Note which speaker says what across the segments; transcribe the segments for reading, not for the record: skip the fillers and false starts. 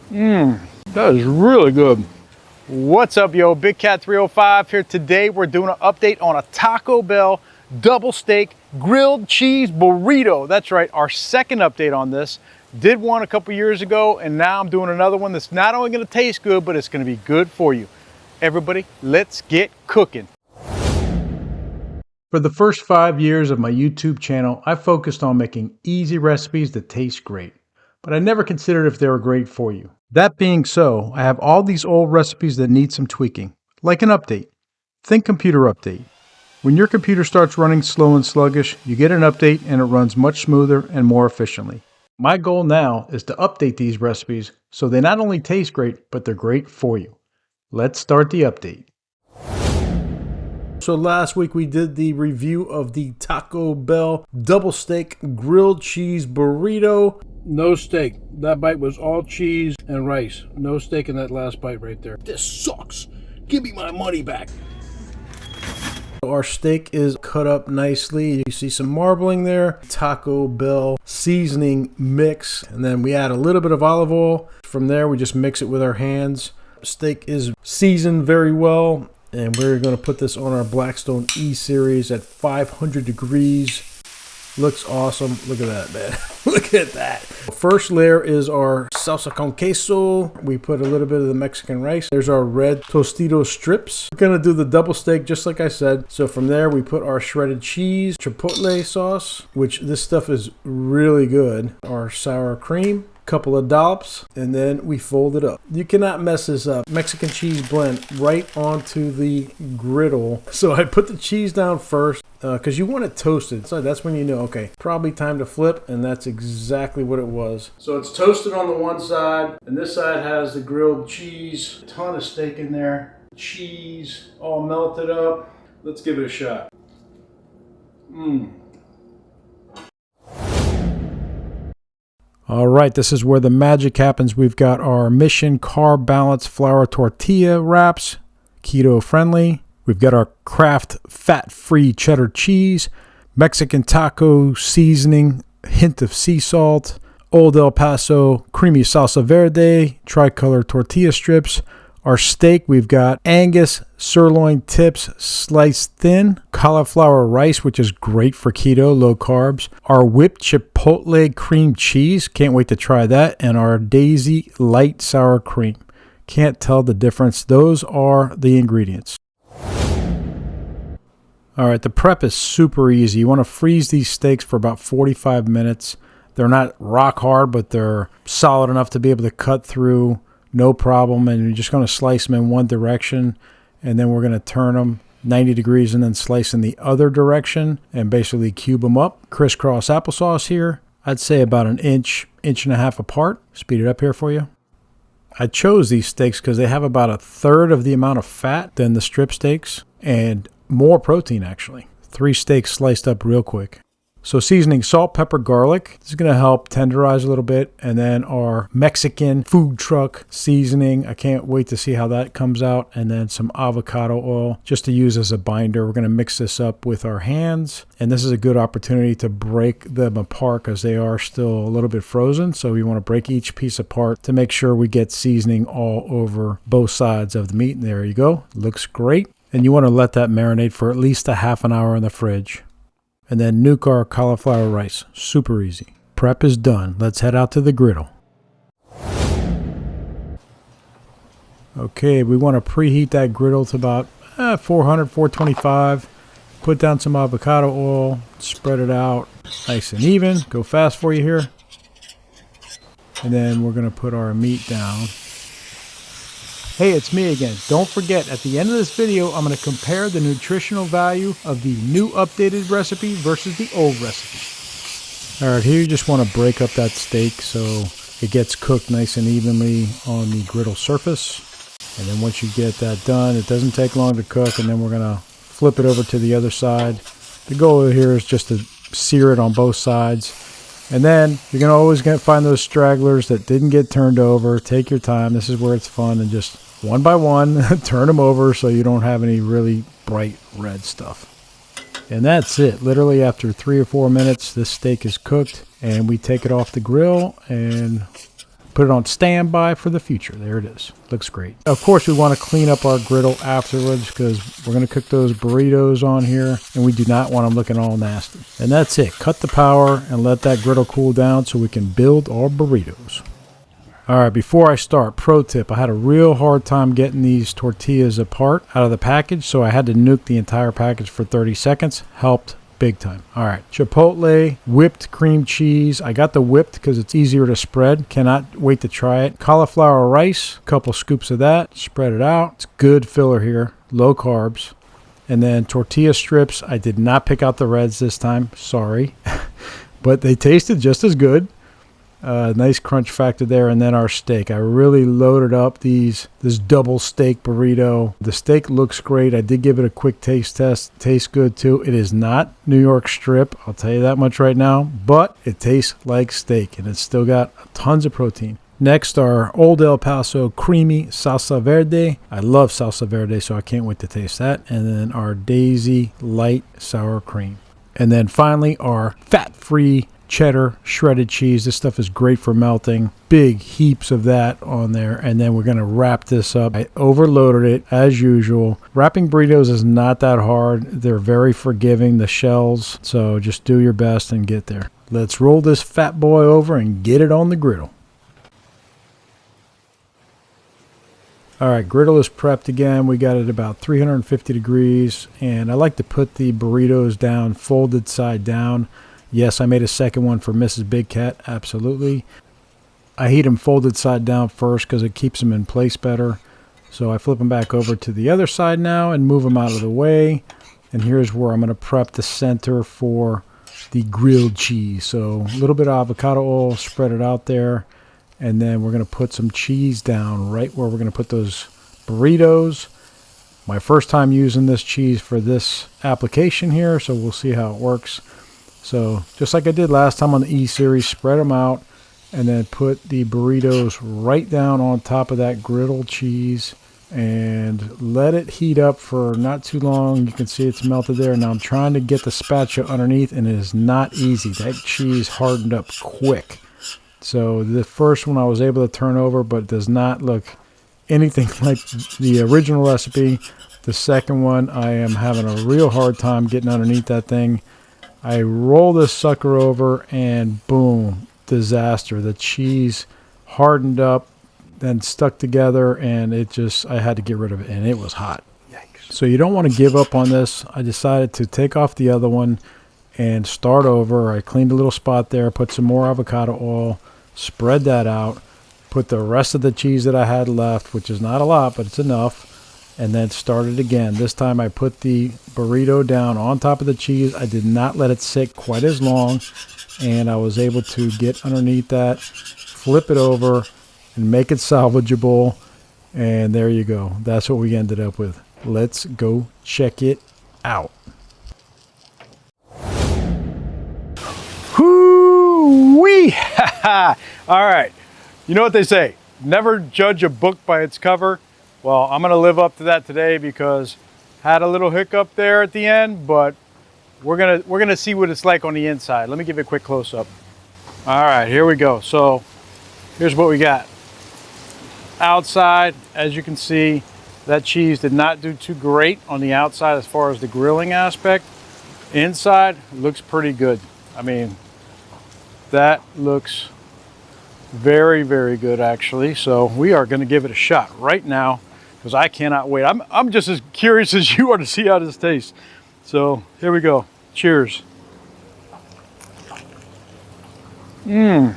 Speaker 1: That is really good. What's up, yo? Big Cat 305 here. Today we're doing an update on a Taco Bell double steak grilled cheese burrito. That's right, our second update on this. Did one a couple years ago, and now I'm doing another one that's not only gonna taste good, but it's gonna be good for you. Everybody, let's get cooking. For the first 5 years of my YouTube channel, I focused on making easy recipes that taste great, but I never considered if they were great for you. That being so, I have all these old recipes that need some tweaking, like an update. Think computer update. When your computer starts running slow and sluggish, you get an update and it runs much smoother and more efficiently. My goal now is to update these recipes so they not only taste great, but they're great for you. Let's start the update. So last week we did the review of the Taco Bell double steak grilled cheese burrito. No steak. That bite was all cheese and rice. No steak in that last bite right there. This sucks. Give me my money back. Our steak is cut up nicely. You see some marbling there. Taco Bell seasoning mix. And then we add a little bit of olive oil. From there we just mix it with our hands. Steak is seasoned very well. And we're going to put this on our Blackstone E series at 500 degrees. Looks awesome. Look at that, man. Look at that. First layer is our salsa con queso. We put a little bit of the Mexican rice. There's our red Tortilla Strips. We're going to do the double steak just like I said. So from there we put our shredded cheese, Chipotle sauce, which this stuff is really good. Our sour cream. Couple of dollops, and then we fold it up. You cannot mess this up. Mexican cheese blend right onto the griddle. So I put the cheese down first because you want it toasted. So that's when you know, okay, probably time to flip, and that's exactly what it was. So it's toasted on the one side, and this side has the grilled cheese. A ton of steak in there. Cheese all melted up. Let's give it a shot. All right, this is where the magic happens. We've got our Mission Carb Balance Flour Tortilla Wraps, keto friendly. We've got our Kraft fat-free cheddar cheese, Mexican taco seasoning, hint of sea salt, Old El Paso creamy salsa verde, tricolor tortilla strips. Our steak, we've got Angus sirloin tips sliced thin, cauliflower rice, which is great for keto, low carbs. Our whipped Chipotle cream cheese, can't wait to try that. And our Daisy light sour cream. Can't tell the difference. Those are the ingredients. All right, the prep is super easy. You want to freeze these steaks for about 45 minutes. They're not rock hard, but they're solid enough to be able to cut through. No problem, and you're just going to slice them in one direction, and then we're going to turn them 90 degrees and then slice in the other direction and basically cube them up. Crisscross applesauce here. I'd say about an inch, inch and a half apart. Speed it up here for you. I chose these steaks because they have about a third of the amount of fat than the strip steaks and more protein actually. 3 steaks sliced up real quick. So seasoning salt, pepper, garlic. This is going to help tenderize a little bit. And then our Mexican food truck seasoning. I can't wait to see how that comes out. And then some avocado oil just to use as a binder. We're going to mix this up with our hands. And this is a good opportunity to break them apart because they are still a little bit frozen. So we want to break each piece apart to make sure we get seasoning all over both sides of the meat. And there you go. Looks great. And you want to let that marinate for at least a half an hour in the fridge. And then nuke our cauliflower rice. Super easy. Prep is done. Let's head out to the griddle. Okay, we want to preheat that griddle to about 400, 425. Put down some avocado oil. Spread it out nice and even. Go fast for you here. And then we're going to put our meat down. Hey, it's me again. Don't forget, at the end of this video, I'm going to compare the nutritional value of the new updated recipe versus the old recipe. All right, here you just want to break up that steak so it gets cooked nice and evenly on the griddle surface. And then once you get that done, it doesn't take long to cook, and then we're going to flip it over to the other side. The goal here is just to sear it on both sides. And then you're going to always find those stragglers that didn't get turned over. Take your time. This is where it's fun, and just one by one, turn them over so you don't have any really bright red stuff. And that's it. Literally after 3 or 4 minutes, this steak is cooked, and we take it off the grill and put it on standby for the future. There it is. Looks great. Of course, we want to clean up our griddle afterwards because we're going to cook those burritos on here, and we do not want them looking all nasty. And that's it. Cut the power and let that griddle cool down so we can build our burritos. All right, before I start, pro tip, I had a real hard time getting these tortillas apart out of the package, so I had to nuke the entire package for 30 seconds. Helped big time. All right, Chipotle, whipped cream cheese. I got the whipped because it's easier to spread. Cannot wait to try it. Cauliflower rice, couple scoops of that. Spread it out. It's good filler here, low carbs. And then tortilla strips. I did not pick out the reds this time, sorry. But they tasted just as good. Nice crunch factor there. And then our steak. I really loaded up this double steak burrito. The steak looks great. I did give it a quick taste test. Tastes good too. It is not New York strip, I'll tell you that much right now, but it tastes like steak and it's still got tons of protein. Next, our Old El Paso creamy Salsa Verde. I love Salsa Verde, so I can't wait to taste that. And then our Daisy light sour cream. And then finally, our fat-free Cheddar shredded cheese. This stuff is great for melting. Big heaps of that on there. And then we're going to wrap this up. I overloaded it as usual. Wrapping burritos is not that hard. They're very forgiving, the shells. So just do your best and get there. Let's roll this fat boy over and get it on the griddle. All right, griddle is prepped again. We got it about 350 degrees. And I like to put the burritos down, folded side down. Yes, I made a second one for Mrs. Big Cat, absolutely. I heat them folded side down first because it keeps them in place better. So I flip them back over to the other side now and move them out of the way. And here's where I'm going to prep the center for the grilled cheese. So a little bit of avocado oil, spread it out there. And then we're going to put some cheese down right where we're going to put those burritos. My first time using this cheese for this application here, so we'll see how it works. So just like I did last time on the E-Series, spread them out and then put the burritos right down on top of that griddle cheese and let it heat up for not too long. You can see it's melted there. Now I'm trying to get the spatula underneath and it is not easy. That cheese hardened up quick. So the first one I was able to turn over, but it does not look anything like the original recipe. The second one, I am having a real hard time getting underneath that thing. I roll this sucker over and boom, disaster. The cheese hardened up, then stuck together, and I had to get rid of it, and it was hot. Yikes. So you don't want to give up on this. I decided to take off the other one and start over. I cleaned a little spot there, put some more avocado oil, spread that out, put the rest of the cheese that I had left, which is not a lot, but it's enough, and then started again. This time I put the burrito down on top of the cheese. I did not let it sit quite as long, and I was able to get underneath that, flip it over, and make it salvageable, and there you go. That's what we ended up with. Let's go check it out. Whoo-wee! All right. You know what they say, never judge a book by its cover. Well, I'm going to live up to that today because had a little hiccup there at the end, but we're gonna see what it's like on the inside. Let me give you a quick close-up. All right, here we go. So here's what we got. Outside, as you can see, that cheese did not do too great on the outside as far as the grilling aspect. Inside, looks pretty good. I mean, that looks very, very good actually. So we are going to give it a shot right now because I cannot wait. I'm just as curious as you are to see how this tastes. So here we go. Cheers. That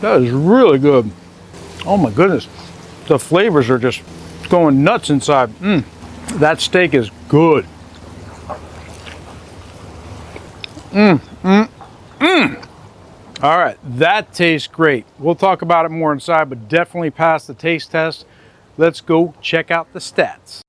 Speaker 1: is really good. Oh my goodness. The flavors are just going nuts inside. That steak is good. All right, that tastes great. We'll talk about it more inside, but definitely passed the taste test. Let's go check out the stats.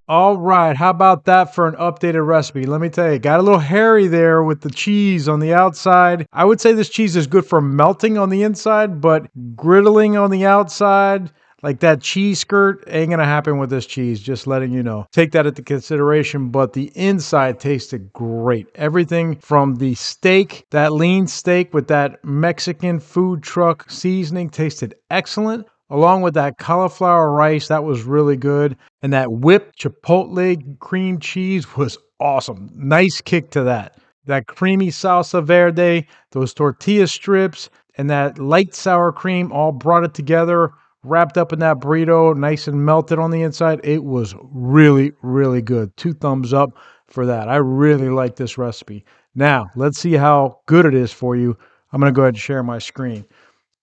Speaker 1: All right, how about that for an updated recipe? Let me tell you, got a little hairy there with the cheese on the outside. I would say this cheese is good for melting on the inside, but griddling on the outside, Like that cheese skirt ain't gonna happen with this cheese, just letting you know. Take that into consideration, but the inside tasted great. Everything from the steak, that lean steak with that Mexican food truck seasoning tasted excellent. Along with that cauliflower rice, that was really good. And that whipped Chipotle cream cheese was awesome. Nice kick to that. That creamy salsa verde, those tortilla strips, and that light sour cream all brought it together, wrapped up in that burrito, nice and melted on the inside. It was really, really good. 2 thumbs up for that. I really like this recipe. Now, let's see how good it is for you. I'm going to go ahead and share my screen.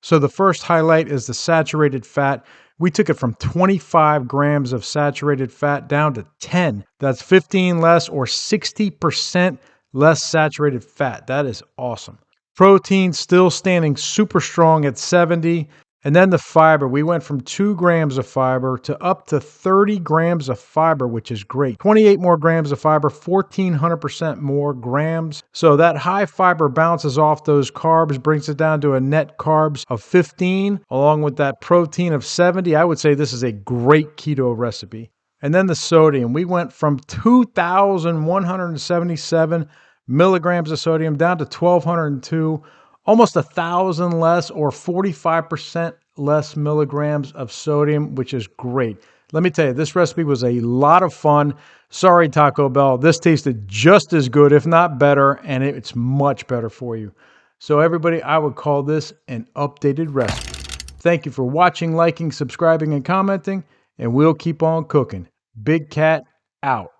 Speaker 1: So the first highlight is the saturated fat. We took it from 25 grams of saturated fat down to 10. That's 15 less or 60% less saturated fat. That is awesome. Protein still standing super strong at 70. And then the fiber, we went from 2 grams of fiber to up to 30 grams of fiber, which is great. 28 more grams of fiber, 1,400% more grams. So that high fiber bounces off those carbs, brings it down to a net carbs of 15, along with that protein of 70. I would say this is a great keto recipe. And then the sodium, we went from 2,177 milligrams of sodium down to 1,202. Almost 1,000 less or 45% less milligrams of sodium, which is great. Let me tell you, this recipe was a lot of fun. Sorry, Taco Bell. This tasted just as good, if not better, and it's much better for you. So everybody, I would call this an updated recipe. Thank you for watching, liking, subscribing, and commenting, and we'll keep on cooking. Big Cat out.